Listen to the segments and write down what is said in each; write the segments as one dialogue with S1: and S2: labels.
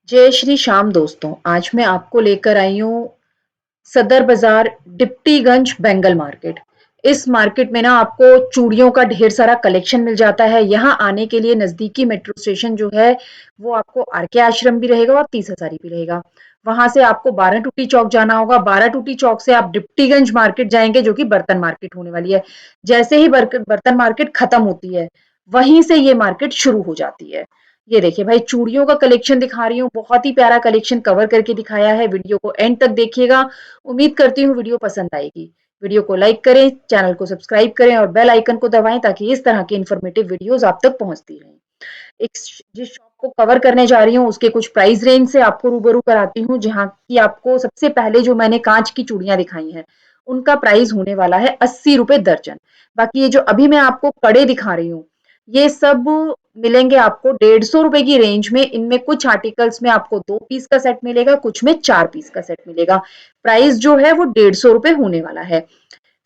S1: जय श्री श्याम दोस्तों। आज मैं आपको लेकर आई हूँ सदर बाजार डिप्टीगंज बेंगल मार्केट। इस मार्केट में ना आपको चूड़ियों का ढेर सारा कलेक्शन मिल जाता है। यहाँ आने के लिए नजदीकी मेट्रो स्टेशन जो है वो आपको आरके आश्रम भी रहेगा और 30 हजारी भी रहेगा। वहां से आपको 12 टूटी चौक जाना होगा। 12 टूटी चौक से आप डिप्टीगंज मार्केट जाएंगे जो कि बर्तन मार्केट होने वाली है। जैसे ही बर्तन मार्केट खत्म होती है वहीं से ये मार्केट शुरू हो जाती है। ये देखिए भाई, चूड़ियों का कलेक्शन दिखा रही हूँ। बहुत ही प्यारा कलेक्शन कवर करके दिखाया है। वीडियो को एंड तक देखिएगा। उम्मीद करती हूँ वीडियो पसंद आएगी। वीडियो को लाइक करें, चैनल को सब्सक्राइब करें और बेल आइकन को दबाएं ताकि इस तरह की इन्फॉर्मेटिव वीडियोस आप तक पहुंचती रहें। एक जिस शॉप को कवर करने जा रही हूँ उसके कुछ प्राइस रेंज से आपको रूबरू कराती हूँ। जहाँ की आपको सबसे पहले जो मैंने कांच की चूड़ियां दिखाई हैं उनका प्राइस होने वाला है 80 रुपए दर्जन। बाकी ये जो अभी मैं आपको कड़े दिखा रही हूँ ये सब मिलेंगे आपको 150 रुपए की रेंज में। इनमें कुछ आर्टिकल्स में आपको 2 पीस का सेट मिलेगा, कुछ में 4 पीस का सेट मिलेगा। प्राइस जो है वो 150 रुपए होने वाला है।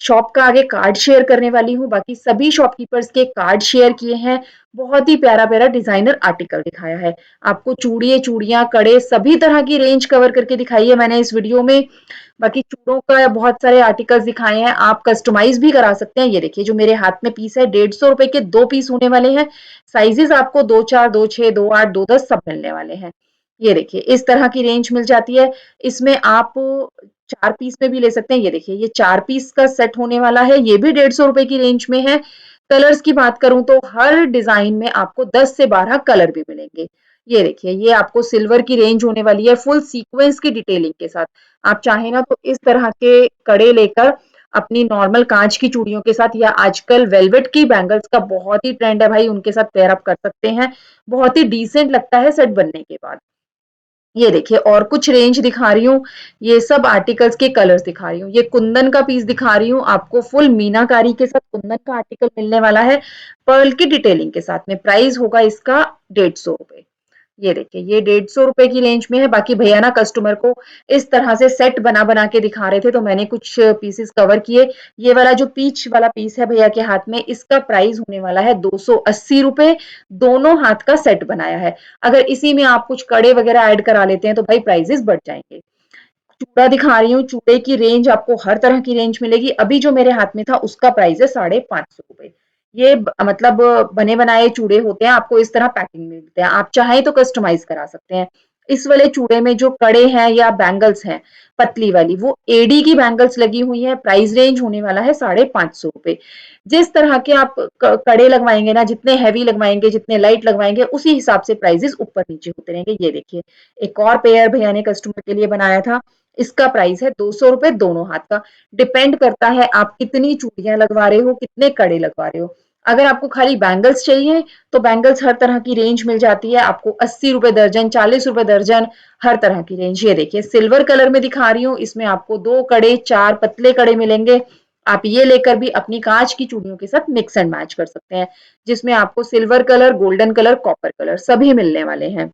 S1: शॉप का आगे कार्ड शेयर करने वाली हूँ। बाकी सभी शॉपकीपर्स के कार्ड शेयर किए हैं। बहुत ही प्यारा प्यारा डिजाइनर आर्टिकल दिखाया है। आपको चूड़ियां कड़े सभी तरह की रेंज कवर करके दिखाई है मैंने इस वीडियो में। बाकी चूड़ों का बहुत सारे आर्टिकल्स दिखाए हैं, आप कस्टमाइज भी करा सकते हैं। ये देखिए जो मेरे हाथ में पीस है 150 रुपए के 2 पीस होने वाले हैं। साइजेस आपको 2 4, 2 6, 2 8, 2 10 सब मिलने वाले हैं। ये देखिए इस तरह की रेंज मिल जाती है। इसमें आप 4 पीस में भी ले सकते हैं। ये देखिए ये 4 पीस का सेट होने वाला है, ये भी 150 रुपए की रेंज में है। कलर्स की बात करूं तो हर डिजाइन में आपको 10 से 12 कलर भी मिलेंगे। ये देखिए ये आपको सिल्वर की रेंज होने वाली है फुल सीक्वेंस की डिटेलिंग के साथ। आप चाहे ना तो इस तरह के कड़े लेकर अपनी नॉर्मल कांच की चूड़ियों के साथ, या आजकल वेलवेट की बैंगल्स का बहुत ही ट्रेंड है भाई, उनके साथ पेयर अप कर सकते हैं। बहुत ही डिसेंट लगता है सेट बनने के बाद। ये देखिए और कुछ रेंज दिखा रही हूँ। ये सब आर्टिकल्स के कलर्स दिखा रही हूँ। ये कुंदन का पीस दिखा रही हूँ आपको, फुल मीनाकारी के साथ कुंदन का आर्टिकल मिलने वाला है पर्ल की डिटेलिंग के साथ में। प्राइस होगा इसका 150 रुपए। ये देखिए ये 150 रुपए की रेंज में है। बाकी भैया ना कस्टमर को इस तरह से सेट बना बना के दिखा रहे थे तो मैंने कुछ पीसेस कवर किए। ये वाला जो पीच वाला पीस है भैया के हाथ में, इसका प्राइस होने वाला है 280 रुपए। दोनों हाथ का सेट बनाया है। अगर इसी में आप कुछ कड़े वगैरह ऐड करा लेते हैं तो भाई प्राइजेस बढ़ जाएंगे। चूड़ा दिखा रही हूँ, चूड़े की रेंज आपको हर तरह की रेंज मिलेगी। अभी जो मेरे हाथ में था उसका प्राइस है 550 रुपए। ये मतलब बने बनाए चूड़े होते हैं, आपको इस तरह पैकिंग में मिलते हैं। आप चाहें तो कस्टमाइज करा सकते हैं। इस वाले चूड़े में जो कड़े हैं या बैंगल्स हैं पतली वाली, वो एडी की बैंगल्स लगी हुई है। प्राइस रेंज होने वाला है 550 रुपए। जिस तरह के आप कड़े लगवाएंगे ना, जितने हैवी लगवाएंगे जितने लाइट लगवाएंगे उसी हिसाब से प्राइजेस ऊपर नीचे होते रहेंगे। ये देखिए एक और पेयर भैया ने कस्टमर के लिए बनाया था। इसका प्राइस है 200 रुपए दोनों हाथ का। डिपेंड करता है आप कितनी चूड़ियां लगवा रहे हो, कितने कड़े लगवा रहे हो। अगर आपको खाली बैंगल्स चाहिए तो बैंगल्स हर तरह की रेंज मिल जाती है आपको, 80 रुपए दर्जन, 40 रुपए दर्जन, हर तरह की रेंज। ये देखिए सिल्वर कलर में दिखा रही हूँ, इसमें आपको 2 कड़े 4 पतले कड़े मिलेंगे। आप ये लेकर भी अपनी कांच की चूड़ियों के साथ मिक्स एंड मैच कर सकते हैं, जिसमें आपको silver colour, golden colour, copper colour सभी मिलने वाले हैं।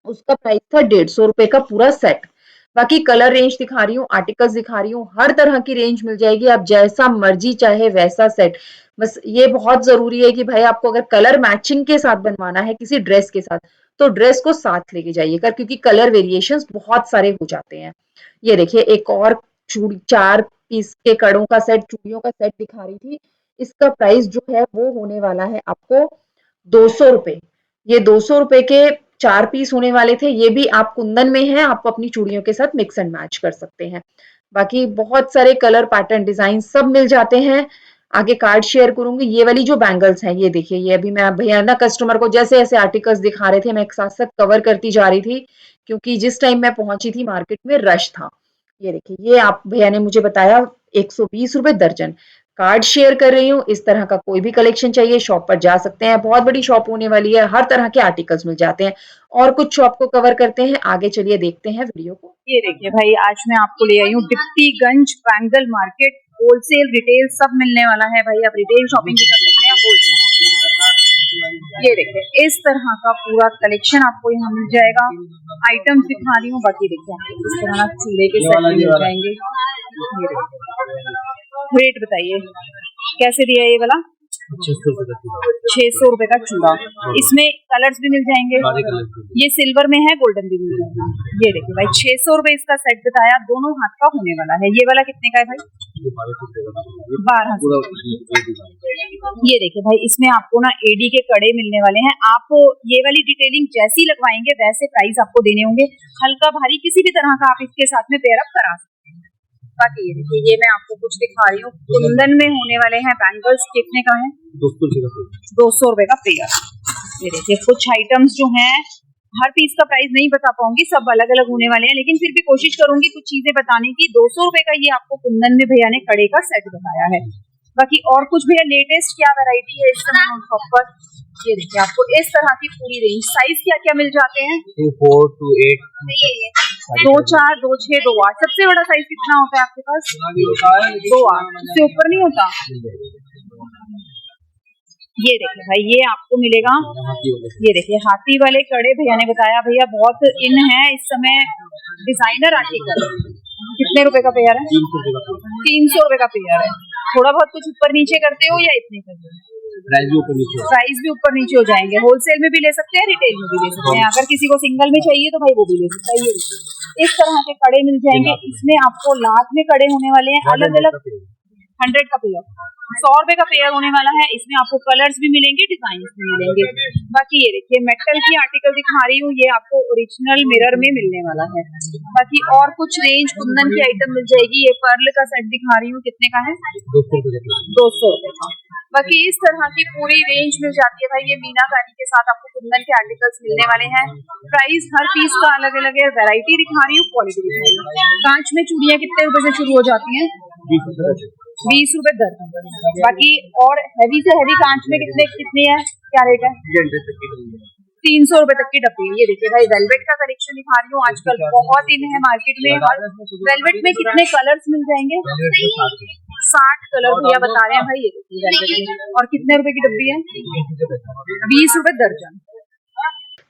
S1: उसका प्राइस था 150 रुपए का पूरा सेट। बाकी कलर रेंज दिखा रही हूँ, आर्टिकल्स दिखा रही हूँ, हर तरह की रेंज मिल जाएगी। आप जैसा मर्जी चाहे वैसा सेट। बस ये बहुत जरूरी है कि भाई आपको अगर कलर मैचिंग के साथ बनवाना है किसी ड्रेस के साथ तो ड्रेस को साथ लेके जाइएगा, क्योंकि कलर वेरिएशंस बहुत सारे हो जाते हैं। ये देखिए एक और चूड़ी 4 पीस के कड़ों का सेट, चूड़ियों का सेट दिखा रही थी। इसका प्राइस जो है वो होने वाला है आपको 200 रुपए। ये 200 रुपए के 4 पीस होने वाले थे। ये भी आप कुंदन में है, आप अपनी चूड़ियों के साथ मिक्स एंड मैच कर सकते हैं। बाकी बहुत सारे कलर पैटर्न डिजाइन सब मिल जाते हैं। आगे कार्ड शेयर करूंगी। ये वाली जो बैंगल्स हैं ये देखिए, ये अभी मैं भैया ना कस्टमर को जैसे ऐसे आर्टिकल्स दिखा रहे थे मैं एक साथ साथ कवर करती जा रही थी, क्योंकि जिस टाइम मैं पहुंची थी मार्केट में रश था। ये देखिए ये आप भैया ने मुझे बताया 120 रुपए दर्जन। कार्ड शेयर कर रही हूँ। इस तरह का कोई भी कलेक्शन चाहिए शॉप पर जा सकते हैं। बहुत बड़ी शॉप होने वाली है, हर तरह के आर्टिकल्स मिल जाते हैं। और कुछ शॉप को कवर करते हैं, आगे चलिए देखते हैं वीडियो को।
S2: ये देखिए भाई, आज मैं आपको ले आई हूँ Deputyganj bangle market. Wholesale retail सब मिलने वाला है भाई, आप रिटेल शॉपिंग भी कर सकते हैं होलसेल। ये देखिए इस तरह का पूरा कलेक्शन आपको यहाँ मिल जाएगा। आइटम्स दिखा रही हूँ, बाकी देखिए आपको इस तरह चूल्हे के सेट भी मिल जाएंगे। रेट बताइए कैसे दिया ये वाला? 600 रुपए का चूड़ा। इसमें कलर्स भी मिल जाएंगे, ये सिल्वर में है, गोल्डन भी मिल जाएगा। ये देखिए भाई 600 रुपए इसका सेट बताया, दोनों हाथ का होने वाला है। ये वाला कितने का है भाई? 1200। ये देखिए भाई इसमें आपको ना एडी के कड़े मिलने वाले हैं। आप ये वाली डिटेलिंग जैसी लगवाएंगे वैसे प्राइस आपको देने होंगे। हल्का भारी किसी भी तरह का आप इसके साथ में पेयर अप करा सकते हैं। बाकी ये देखिए, ये मैं आपको कुछ दिखा रही हूँ, कुंदन में होने वाले हैं बैंगल्स। कितने का है? 200 रुपए का पेयर। ये देखिए कुछ आइटम्स जो हैं, हर पीस का प्राइस नहीं बता पाऊंगी, सब अलग अलग होने वाले हैं, लेकिन फिर भी कोशिश करूंगी कुछ चीजें बताने की। 200 रुपए का ये आपको कुंदन में भैया ने कड़े का सेट बताया है। बाकी और कुछ भैया लेटेस्ट क्या वैरायटी है इस समय ऑन शॉप पर? ये देखिए आपको इस तरह की पूरी रेंज। साइज क्या क्या मिल जाते हैं?
S3: 2, 4, 2, 8,
S2: 2, 4, 2, 6, 2, 8। सबसे बड़ा साइज कितना होता है आपके पास? 2, 8 से ऊपर नहीं होता। ये देखिए भाई ये आपको मिलेगा। ये देखिए हाथी वाले कड़े भैया ने बताया, भैया बहुत इन है इस समय डिजाइनर आर्टिकल। कितने रुपए का पेयर है? 300 रुपए का पेयर है। थोड़ा बहुत कुछ ऊपर नीचे करते हो या इतने करते हो? प्राइस भी ऊपर नीचे हो जाएंगे। होलसेल में भी ले सकते हैं, रिटेल में भी ले सकते हैं। अगर किसी को सिंगल में चाहिए तो भाई वो भी ले सकता है। ये इस तरह के कड़े मिल जाएंगे। इसमें आपको लाख में कड़े होने वाले हैं, अलग अलग 100 का पेयर, 100 रुपए का पेयर होने वाला है। इसमें आपको कलर्स भी मिलेंगे, डिजाइन भी मिलेंगे। बाकी ये देखिए मेटल की आर्टिकल दिखा रही हूँ, ये आपको ओरिजिनल मिरर में मिलने वाला है। बाकी और कुछ रेंज कुंदन की आइटम मिल जाएगी। ये पर्ल का सेट दिखा रही हूँ, कितने का है? 200 रुपए का। बाकी इस तरह की पूरी रेंज मिल जाती है भाई। ये मीनाकारी के साथ आपको कुंदन के आर्टिकल्स मिलने वाले हैं। प्राइस हर पीस का अलग अलग है। वैरायटी दिखा रही हूँ, क्वालिटी दिखा रही हूँ। कांच में चूड़ियां कितने रुपए से शुरू हो जाती हैं? 20 रुपए दर्जन। बाकी और हैवी से हैवी कांच में कितनी है, क्या रेट है? 300 रुपए तक की डब्बी। ये देखिए भाई वेलवेट का कलेक्शन दिखा रही हूँ, आजकल बहुत इन है मार्केट में। और वेलवेट में कितने कलर्स मिल जाएंगे? 60 कलर भैया बता रहे हैं भाई। ये देखिए वेलवेट में। और कितने रुपए की डब्बी है? 20 रुपए दर्जन।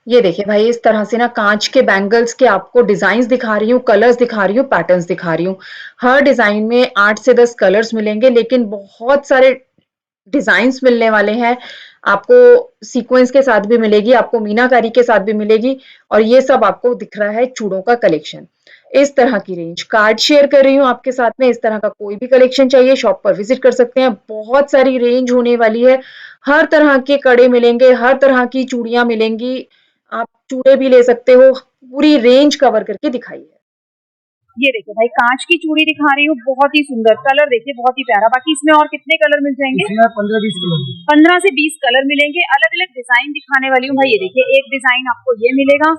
S1: ये देखिए भाई इस तरह से ना कांच के बैंगल्स के आपको डिजाइन्स दिखा रही हूँ, कलर्स दिखा रही हूँ, पैटर्न्स दिखा रही हूँ। हर डिजाइन में 8 से 10 कलर्स मिलेंगे, लेकिन बहुत सारे डिजाइन्स मिलने वाले हैं। आपको सीक्वेंस के साथ भी मिलेगी, आपको मीनाकारी के साथ भी मिलेगी। और ये सब आपको दिख रहा है चूड़ों का कलेक्शन। इस तरह की रेंज कार्ड शेयर कर रही हूँ आपके साथ में। इस तरह का कोई भी कलेक्शन चाहिए शॉप पर विजिट कर सकते हैं। बहुत सारी रेंज होने वाली है। हर तरह के कड़े मिलेंगे, हर तरह की चूड़ियां मिलेंगी। आप चूड़े भी ले सकते हो। पूरी रेंज कवर करके दिखाई है।
S2: ये देखिए भाई कांच की चूड़ी दिखा रही हूँ, बहुत ही सुंदर। कलर देखिए बहुत ही प्यारा। बाकी इसमें और कितने कलर मिल जाएंगे? 15 से 20 कलर मिलेंगे। अलग अलग डिजाइन दिखाने वाली हूँ भाई। ये देखिए एक डिजाइन आपको ये मिलेगा,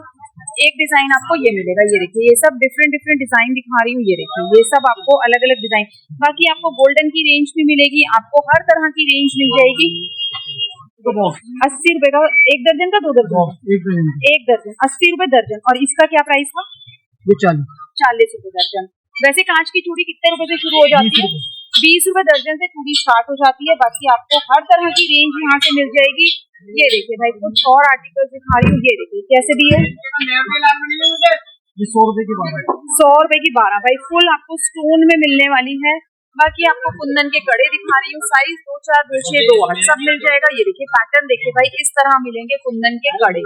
S2: एक डिजाइन आपको ये मिलेगा। ये देखिए ये सब डिफरेंट डिफरेंट डिजाइन दिखा रही हूँ। ये देखिए ये सब आपको अलग अलग डिजाइन। बाकी आपको गोल्डन की रेंज भी मिलेगी, आपको हर तरह की रेंज मिल जाएगी। 80 रुपए का एक दर्जन का, 2 दर्जन? एक दर्जन 80 रुपए दर्जन। और इसका क्या प्राइस था? 40 रुपए दर्जन। वैसे कांच की चूड़ी कितने रुपए से शुरू हो जाती है? 20 रुपए दर्जन से चूड़ी स्टार्ट हो जाती है। बाकी आपको हर तरह की रेंज यहाँ से मिल जाएगी। ये देखिए भाई कुछ और आर्टिकल दिखा रही हूँ। ये देखिए कैसे दी है? 100 रुपए की 12 भाई। फुल आपको स्टोन में मिलने वाली है। बाकी आपको कुंदन के कड़े दिखा रही हूँ। साइज 2, 4, 2, 6, 2, 8 सब मिल जाएगा। ये देखिए पैटर्न देखिए भाई, इस तरह मिलेंगे कुंदन के कड़े।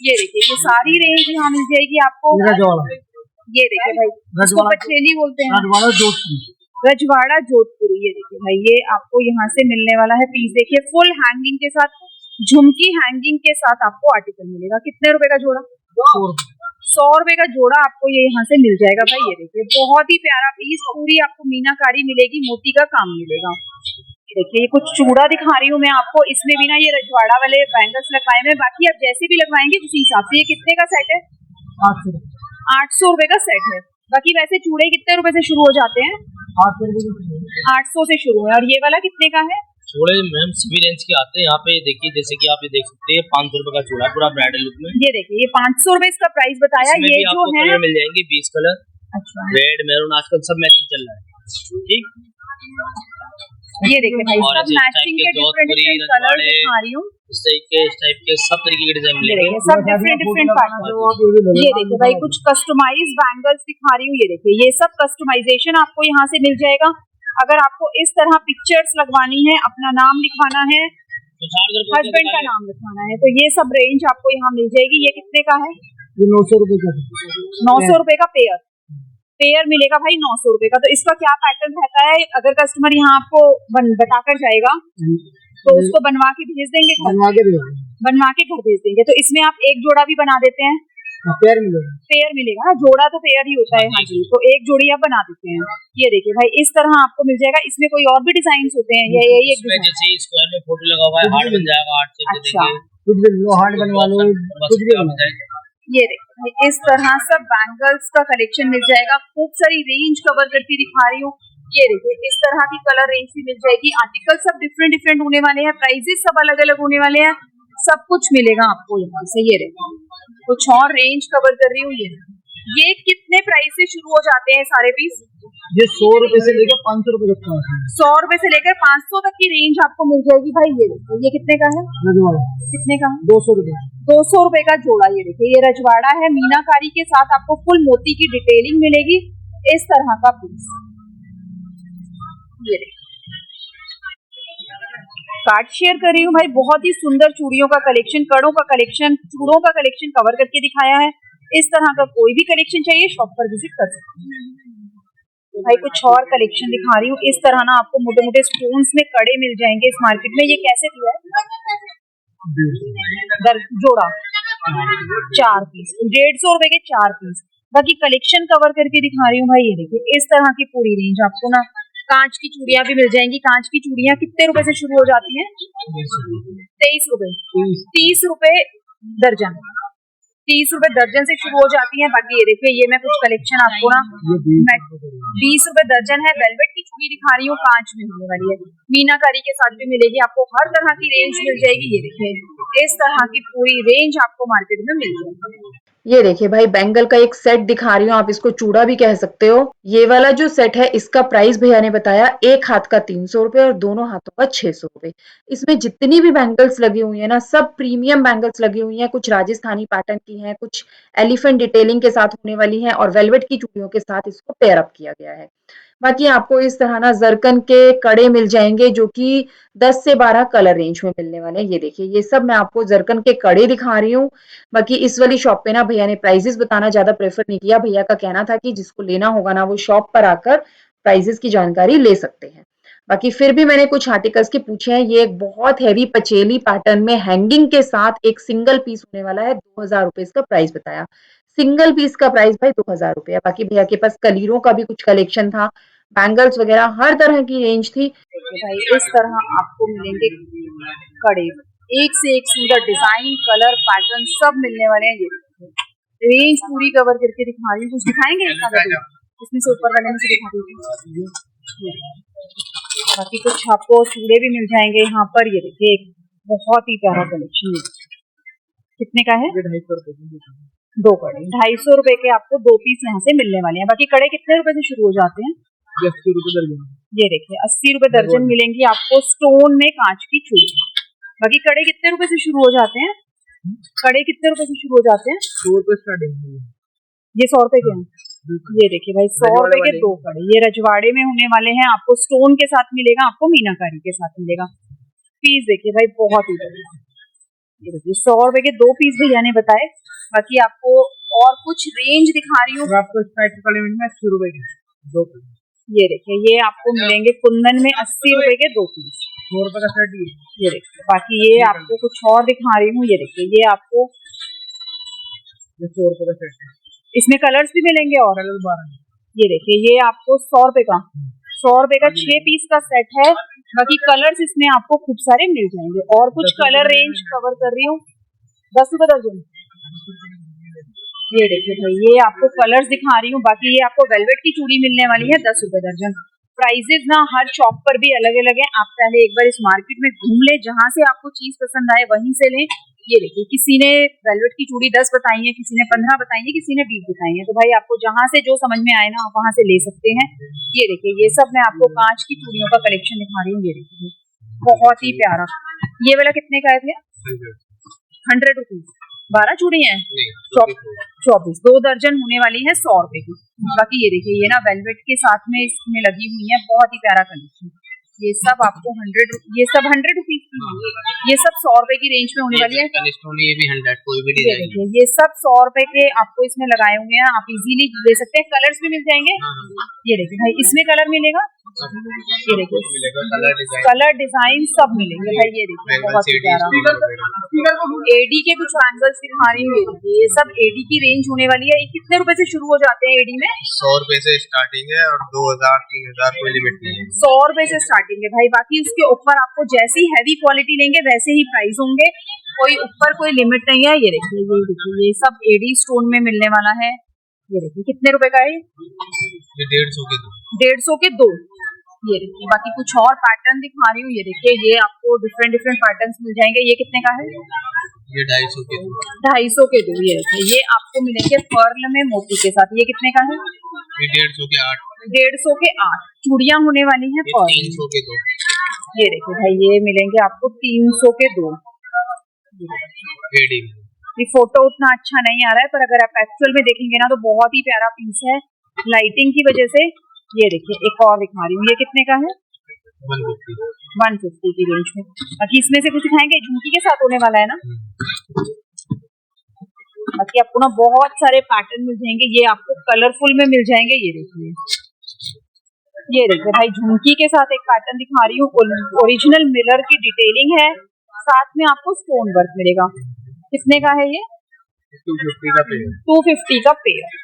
S2: ये देखिए ये सारी रेंज यहाँ मिल जाएगी आपको। ये देखिए भाई इसको पछेली बोलते हैं, रजवाड़ा जोधपुरी। ये देखिए भाई ये आपको यहाँ से मिलने वाला है पीस। देखिए फुल हैंगिंग के साथ, झुमकी हैंगिंग के साथ आपको आर्टिकल मिलेगा। कितने रुपए का जोड़ा? 100 रुपए का जोड़ा आपको ये यहाँ से मिल जाएगा भाई। ये देखिए बहुत ही प्यारा पीस। पूरी आपको मीनाकारी मिलेगी, मोती का काम मिलेगा। देखिए ये कुछ चूड़ा दिखा रही हूँ मैं आपको। इसमें भी ना ये रजवाड़ा वाले बैंगल्स लगवाए हुए। बाकी आप जैसे भी लगवाएंगे उसी हिसाब से। ये कितने का सेट है? 800 रुपए का सेट है। बाकी वैसे चूड़े कितने रुपए से शुरू हो जाते हैं? 800 से शुरू है। और ये वाला कितने का है?
S3: चूड़े मैम सभी रेंज के आते हैं यहाँ पे। देखिए जैसे कि आप ये देख सकते हैं 500 रुपए का चूड़ा पूरा ब्राइडल लुक में।
S2: ये देखिए ये 500 रुपए इसका प्राइस बताया। ये जो है
S3: कलर मिल जाएंगे 20 कलर।
S2: अच्छा
S3: रेड मैरून आजकल सब मैचिंग चल रहा है। ठीक
S2: ये देखिए भाई सब मैचिंग के डिफरेंट कलर दिखा रही हूँ।
S3: इस टाइप के सब तरीके के डिजाइन मिलेंगे,
S2: सब डिफरेंट पैटर्न। ये देखिए भाई कुछ कस्टमाइज बैंगल्स दिखा रही हूँ। ये देखिए ये सब कस्टमाइजेशन आपको यहाँ से मिल जाएगा। अगर आपको इस तरह पिक्चर्स लगवानी है, अपना नाम लिखवाना है, हस्बैंड का नाम लिखवाना है, तो ये सब रेंज आपको यहाँ मिल जाएगी। ये कितने का है?
S4: ये 900 रुपए का
S2: 900 रुपए का पेयर मिलेगा भाई, 900 रुपए का। तो इसका क्या पैटर्न रहता है, अगर कस्टमर यहाँ आपको बताकर जाएगा तो उसको बनवा के भेज देंगे, बनवा के घर भेज देंगे। तो इसमें आप एक जोड़ा भी बना देते हैं, पेयर मिलेगा ना, जोड़ा तो पेयर ही होता है। तो एक जोड़ी आप बना देते हैं। ये देखिए भाई, इस तरह आपको मिल जाएगा। इसमें कोई और भी डिजाइन होते हैं या यही एक डिजाइन?
S3: जैसे स्क्वायर में फोटो लगा हुआ है, हार्ट बन जाएगा, हार्ट से
S2: अच्छा,
S4: कुछ भी हार्ट बनवा लो, कुछ भी बना जाएगा।
S2: ये देखिए इस तरह सब बैंगल्स का कलेक्शन मिल जाएगा। खूब सारी रेंज कवर करके दिखा रही हूँ। ये देखिए इस तरह की कलर रेंज भी मिल जाएगी। आर्टिकल सब डिफरेंट डिफरेंट होने वाले हैं, प्राइजेस सब अलग अलग होने वाले हैं, सब कुछ मिलेगा आपको यहाँ से। ये देखिए कुछ और रेंज कवर कर रही हूँ। ये कितने प्राइस से शुरू हो जाते हैं सारे पीस?
S4: ये 100 रुपए से लेकर 500 रुपए तक का है।
S2: 100 रुपए से लेकर 500 तक की रेंज आपको मिल जाएगी भाई। ये देखिए ये कितने का है? कितने का?
S4: 200 रुपए
S2: 200 रुपए का जोड़ा। ये देखिए ये रजवाड़ा है, मीनाकारी के साथ आपको फुल मोती की डिटेलिंग मिलेगी। इस तरह का पीस ये कार्ड शेयर कर रही हूँ भाई। बहुत ही सुंदर चूड़ियों का कलेक्शन, कड़ों का कलेक्शन, चूड़ों का कलेक्शन कवर करके दिखाया है। इस तरह का कोई भी कलेक्शन चाहिए शॉप पर विजिट कर सकते हैं। भाई कुछ और कलेक्शन दिखा रही हूँ। इस तरह ना आपको मोटे मोटे स्टोन्स में कड़े मिल जाएंगे इस मार्केट में। ये कैसे दिया है? जोड़ा 4 पीस, 150 रुपए के 4 पीस। बाकी कलेक्शन कवर करके दिखा रही हूँ भाई। ये देखिए इस तरह की पूरी रेंज आपको ना। कांच की चूड़ियां भी मिल जाएंगी। कांच की चूड़ियां कितने रुपए से शुरू हो जाती हैं? 23 रुपए, 30 रुपए दर्जन, 30 रुपए दर्जन से शुरू हो जाती है। बाकी ये देखिए ये मैं कुछ कलेक्शन आपको ना 20 रुपए दर्जन है। वेलवेट की चूड़ी दिखा रही हूँ, कांच में होने वाली है, मीनाकारी के साथ भी मिलेगी आपको। हर तरह की रेंज मिल जाएगी। ये देखिए इस तरह की पूरी रेंज आपको मार्केट में मिल जाएगी।
S1: ये देखिए भाई, बैंगल का एक सेट दिखा रही हूँ, आप इसको चूड़ा भी कह सकते हो। ये वाला जो सेट है इसका प्राइस भैया ने बताया एक हाथ का 300 रुपए और दोनों हाथों का 600 रुपए। इसमें जितनी भी बैंगल्स लगी हुई है ना, सब प्रीमियम बैंगल्स लगी हुई हैं। कुछ राजस्थानी पैटर्न की हैं, कुछ एलिफेंट डिटेलिंग के साथ होने वाली हैं और वेलवेट की चूड़ियों के साथ इसको पेयर अप किया गया है। बाकी आपको इस तरह ना जरकन के कड़े मिल जाएंगे जो कि 10 से 12 कलर रेंज में मिलने वाले हैं। ये देखिए ये सब मैं आपको जरकन के कड़े दिखा रही हूँ। बाकी इस वाली शॉप पे ना भैया ने प्राइजेस बताना ज्यादा प्रेफर नहीं किया। भैया का कहना था कि जिसको लेना होगा ना वो शॉप पर आकर प्राइजेस की जानकारी ले सकते हैं। बाकी फिर भी मैंने कुछ आर्टिकल्स के पूछे हैं। ये एक बहुत हैवी पचेली पैटर्न में हैंगिंग के साथ एक सिंगल पीस होने वाला है। 2000 रुपए इसका प्राइस बताया। सिंगल पीस का प्राइस भाई 2000 रुपए। बाकी भैया के पास कलीरों का भी कुछ कलेक्शन था, बैंगल्स वगैरह हर तरह की रेंज थी।
S2: भाई इस तरह आपको मिलेंगे कड़े, एक से एक सुंदर डिजाइन, कलर, पैटर्न सब मिलने वाले हैं। ये रेंज पूरी कवर करके दिखा रही हूँ। कुछ दिखाएंगे इसमें से ऊपर वाले में से दिखा दीजिए। बाकी कुछ आपको चूड़े भी मिल जाएंगे यहाँ पर। ये देखिए एक बहुत ही प्यारा कलेक्शन है। कितने का है? 2 कड़े 250 रुपए के आपको 2 पीस यहाँ से मिलने वाले हैं। बाकी कड़े कितने रुपए से शुरू हो जाते हैं?
S4: 80 रुपए दर्जन।
S2: ये देखिए 80 रुपए दर्जन मिलेंगी आपको स्टोन में कांच की चूड़ी। बाकी कड़े कितने रुपए से शुरू हो जाते हैं? कड़े कितने रुपए से शुरू हो जाते हैं?
S4: 100 रुपए स्टार्टिंग।
S2: ये 100 रुपए के हैं। ये देखिए भाई 100 रुपए के 2 कड़े। ये रजवाड़े में होने वाले हैं। आपको स्टोन के साथ मिलेगा, आपको मीनाकारी के साथ मिलेगा। पीस देखिए भाई बहुत ही बढ़िया। ये देखिए 100 रुपए के 2 पीस भैया ने बताए। बाकी आपको और कुछ रेंज दिखा रही हूँ।
S4: आपको 80 रुपए के 2 पीस।
S2: ये देखिए ये आपको मिलेंगे कुंदन में 80 रुपए के 2 पीस।
S4: 100 रुपए का सेट।
S2: ये देखिए बाकी ये आपको कुछ और दिखा रही हूँ। ये देखिए ये आपको
S4: 100 रुपए का सेट है।
S2: इसमें कलर्स भी मिलेंगे और
S4: कलर 12।
S2: ये देखिए ये आपको 100 रुपए का 100 रुपए का 6 पीस का सेट है। बाकी कलर्स इसमें आपको खूब सारे मिल जाएंगे। और कुछ कलर रेंज कवर कर रही हूँ। 10 रुपए दर्जन। ये देखिए भाई ये आपको कलर्स दिखा रही हूँ। बाकी ये आपको वेलवेट की चूड़ी मिलने वाली है 10 रुपए दर्जन। प्राइजेस ना हर शॉप पर भी अलग अलग है। आप पहले एक बार इस मार्केट में घूम ले, जहां से आपको चीज पसंद आए वहीं से लें। ये देखिए किसी ने वेलवेट की चूड़ी 10 बताई है, किसी ने 15 बताई है, किसी ने 20 बताई है। तो भाई आपको जहां से जो समझ में आए ना आप वहां से ले सकते हैं। ये देखिए ये सब मैं आपको कांच की चूड़ियों का कलेक्शन दिखा रही हूँ। ये देखिए बहुत ही प्यारा। ये वाला कितने का है भैया? 100 रुपीज। 12 चूड़ी हैं,
S3: नहीं
S2: 24, 2 दर्जन होने वाली है 100 रुपए की। बाकी ये देखिए ये ना वेलवेट के साथ में इसमें लगी हुई है, बहुत ही प्यारा कलेक्शन। ये सब आपको 100, ये सब 100 रुपीज की है, ये सब 100 रुपए की रेंज में होने वाली है।
S3: ये भी 100, कोई भी
S2: ये
S3: डिजाइन
S2: देखिए ये सब 100 रुपए के आपको इसमें लगाए हुए हैं, आप इजीली ले सकते हैं। कलर्स भी मिल जाएंगे, ये देखिए भाई इसमें कलर मिलेगा, ये देखिए कलर डिजाइन सब मिलेंगे भाई। ये देखिए बहुत ही प्यारा एडी के कुछ बैंगल्स दिखा रही हूँ, ये सब एडी की रेंज होने वाली है। ये कितने रुपए से शुरू हो जाते हैं एडी में?
S3: 100 रुपए से स्टार्टिंग है और 2000 3000 कोई लिमिट नहीं है।
S2: 100 रुपए से स्टार्टिंग है भाई। बाकी उसके ऊपर आपको जैसी हैवी क्वालिटी लेंगे वैसे ही प्राइस होंगे, कोई ऊपर कोई लिमिट नहीं है। ये देखिए ये सब एडी स्टोन में मिलने वाला है। ये देखिए कितने रुपए का है?
S3: ये 150 के दो।
S2: 150 के 2। ये देखिए बाकी कुछ और पैटर्न दिखा रही हूँ, ये देखिए ये आपको डिफरेंट पैटर्न्स मिल जाएंगे। ये कितने का है?
S3: ये 250 के दो।
S2: 250 के 2। ये देखिए ये आपको मिलेंगे पर्ल में मोती के साथ। ये कितने का है?
S3: ये 150 के 8।
S2: 150 के 8 चूड़ियां होने वाली हैं पर्ल।
S3: 300 के दो।
S2: ये देखिए भाई ये मिलेंगे आपको 300 के 2।
S3: एडी
S2: ये फोटो उतना अच्छा नहीं आ रहा है, पर अगर आप एक्चुअल में देखेंगे ना तो बहुत ही प्यारा पीस है, लाइटिंग की वजह से। ये देखिए एक और दिखा रही हूँ, ये कितने का है? 150 की रेंज में। बाकी इसमें से कुछ दिखाएंगे, झुमकी के साथ होने वाला है ना। बाकी आपको ना बहुत सारे पैटर्न मिल जाएंगे, ये आपको कलरफुल में मिल जाएंगे। ये देखिए भाई झुमकी के साथ एक पैटर्न दिखा रही हूँ, ओरिजिनल मिरर की डिटेलिंग है, साथ में आपको स्टोन वर्क मिलेगा। कितने का है ये?
S3: 250 का पेयर।
S2: 250 का पेयर।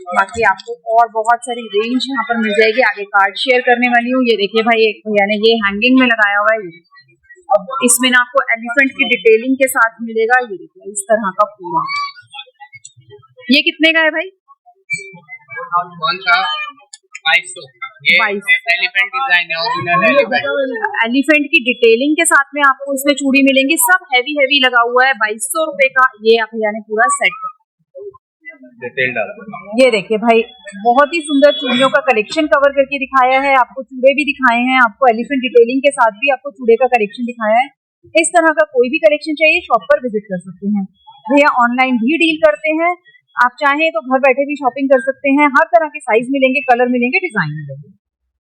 S2: बाकी आपको और बहुत सारी रेंज यहाँ पर मिल जाएगी। आगे कार्ड शेयर करने वाली हूँ। ये देखिए भाई एक भैया ने ये हैंगिंग में लगाया हुआ है, अब इसमें ना आपको एलिफेंट की डिटेलिंग के साथ मिलेगा। ये देखिए इस तरह का पूरा। ये कितने का है भाई?
S3: कौन सा? 2200। ये
S2: 2200
S3: एलिफेंट डिजाइन है, ओरिजिनल
S2: एलिफेंट की डिटेलिंग के साथ में आपको इसमें चूड़ी मिलेंगी, सब हैवी लगा हुआ है। 2200 रुपए का ये आप यानी पूरा सेट।
S3: डिटेल डाल।
S2: ये देखिए भाई बहुत ही सुंदर चूड़ियों का कलेक्शन कवर करके दिखाया है, आपको चूड़े भी दिखाए हैं, आपको एलिफेंट डिटेलिंग के साथ भी आपको चूड़े का कलेक्शन दिखाया है। इस तरह का कोई भी कलेक्शन चाहिए शॉप पर विजिट कर सकते हैं। भैया ऑनलाइन भी डील करते हैं, आप चाहें तो घर बैठे भी शॉपिंग कर सकते हैं। हर तरह के साइज मिलेंगे, कलर मिलेंगे, डिजाइन मिलेंगे।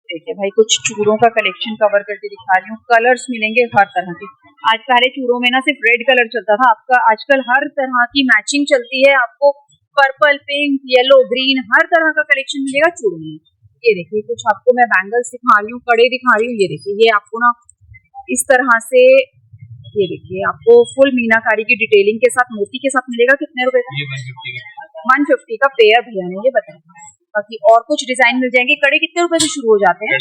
S2: देखिए भाई कुछ चूड़ों का कलेक्शन कवर करके दिखा रही हूँ, कलर्स मिलेंगे हर तरह के। आज पहले चूड़ों में ना सिर्फ रेड कलर चलता था, आपका आजकल हर तरह की मैचिंग चलती है। आपको पर्पल, पिंक, येलो, ग्रीन हर तरह का कलेक्शन मिलेगा चूड़ों में। ये देखिए कुछ आपको मैं बैंगल्स दिखा रही हूँ, कड़े दिखा रही हूँ। ये देखिए ये आपको ना इस तरह से, ये देखिए आपको फुल मीनाकारी की डिटेलिंग के साथ मोती के साथ मिलेगा। कितने रुपए का? 150 का पेयर भैया ने ये बताया। बाकी और कुछ डिजाइन मिल जाएंगे। कड़े कितने रुपए से शुरू हो जाते हैं?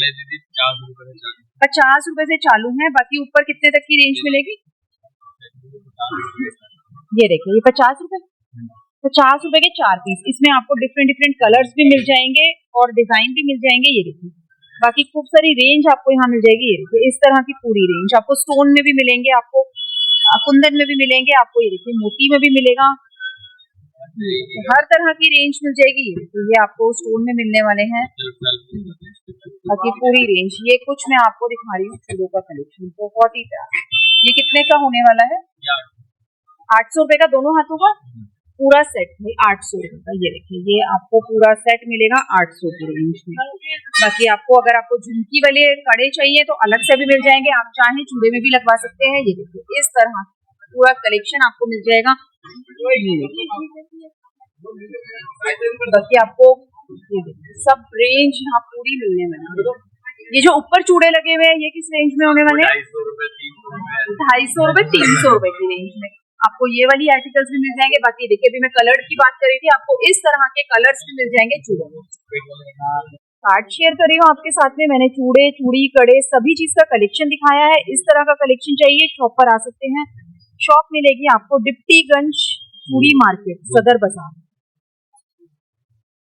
S2: 50 रुपए से चालू है। बाकी ऊपर कितने तक की रेंज मिलेगी? ये देखिए ये 50 रुपए, 50 रुपए के 4 पीस। इसमें आपको डिफरेंट कलर्स भी मिल जाएंगे और डिजाइन भी मिल जाएंगे। ये देखिए बाकी खूब सारी रेंज आपको यहाँ मिल जाएगी। ये देखिए इस तरह की पूरी रेंज आपको स्टोन में भी मिलेंगे, आपको कुंदन में भी मिलेंगे, आपको ये देखिए मोती में भी मिलेगा, हर तरह की रेंज मिल जाएगी। ये आपको स्टोन में मिलने वाले हैं। बाकी पूरी रेंज ये कुछ मैं आपको दिखा रही हूँ चूड़ों का कलेक्शन, बहुत ही प्यारा। ये कितने का होने वाला है? 800 रुपए का दोनों हाथों का पूरा सेट है। 800 रुपए का ये देखिए ये आपको पूरा सेट मिलेगा 800 की रेंज में। बाकी आपको अगर आपको झुमकी वाले कड़े चाहिए तो अलग से भी मिल जाएंगे, आप चाहें चूड़े में भी लगवा सकते हैं। ये देखिए इस तरह पूरा कलेक्शन आपको मिल जाएगा। बाकी आपको सब रेंज यहाँ पूरी मिलने वाली है। ये जो ऊपर चूड़े लगे हुए हैं ये किस रेंज में होने वाले हैं? 250 रुपए 300 रुपए की रेंज में आपको ये वाली आर्टिकल्स भी मिल जाएंगे। बाकी देखिए अभी मैं कलर की बात कर रही थी, आपको इस तरह के कलर्स भी मिल जाएंगे चूड़ों में। कार्ड शेयर कर रही हूँ आपके साथ में, मैंने चूड़े, चूड़ी, कड़े सभी चीज का कलेक्शन दिखाया है। इस तरह का कलेक्शन चाहिए शॉप पर आ सकते हैं। शॉप मिलेगी आपको डिप्टीगंज चूड़ी मार्केट, सदर बाजार।